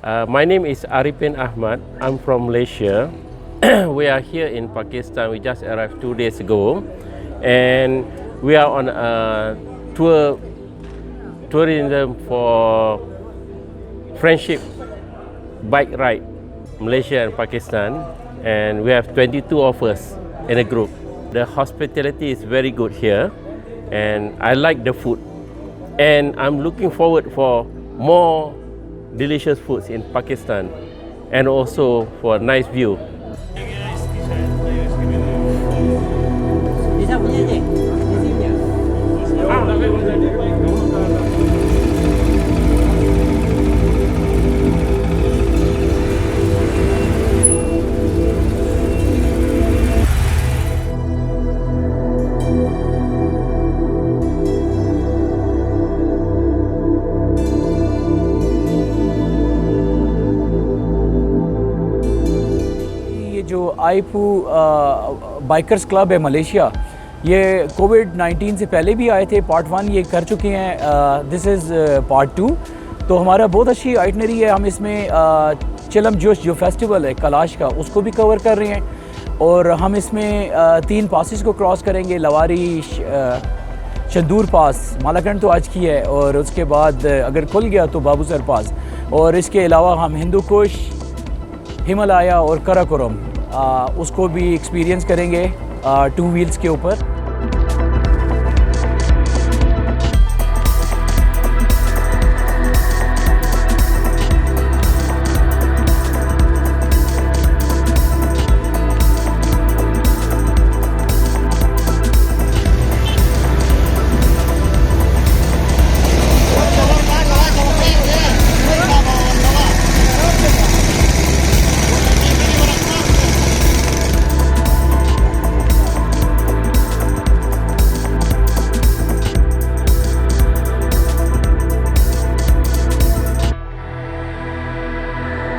My name is Arifin Ahmad. I'm from Malaysia. We are here in Pakistan. We just arrived 2 days ago, and we are on a tourism for friendship bike ride, Malaysia and Pakistan, and we have 22 of us in a group. The hospitality is very good here, and I like the food, and I'm looking forward for more delicious foods in Pakistan, and also for a nice view. Ipoh bikers club है Malaysia, ये covid से पहले भी आए थे, part 1 ये कर चुके हैं, दिस इज़ पार्ट 2। तो हमारा बहुत अच्छी आइटनरी है, हम इसमें चिलम जोश जो फेस्टिवल है कैलाश का उसको भी कवर कर रहे हैं, और हम इसमें 3 पासेस को क्रॉस करेंगे, लवारी, चंदूर पास, मालाकंड तो आज की है, और उसके बाद अगर खुल गया तो बाबूसर पास, और इसके अलावा हम हिंदू कुश, हिमालया और कराकोरम उसको भी एक्सपीरियंस करेंगे 2 व्हील्स के ऊपर।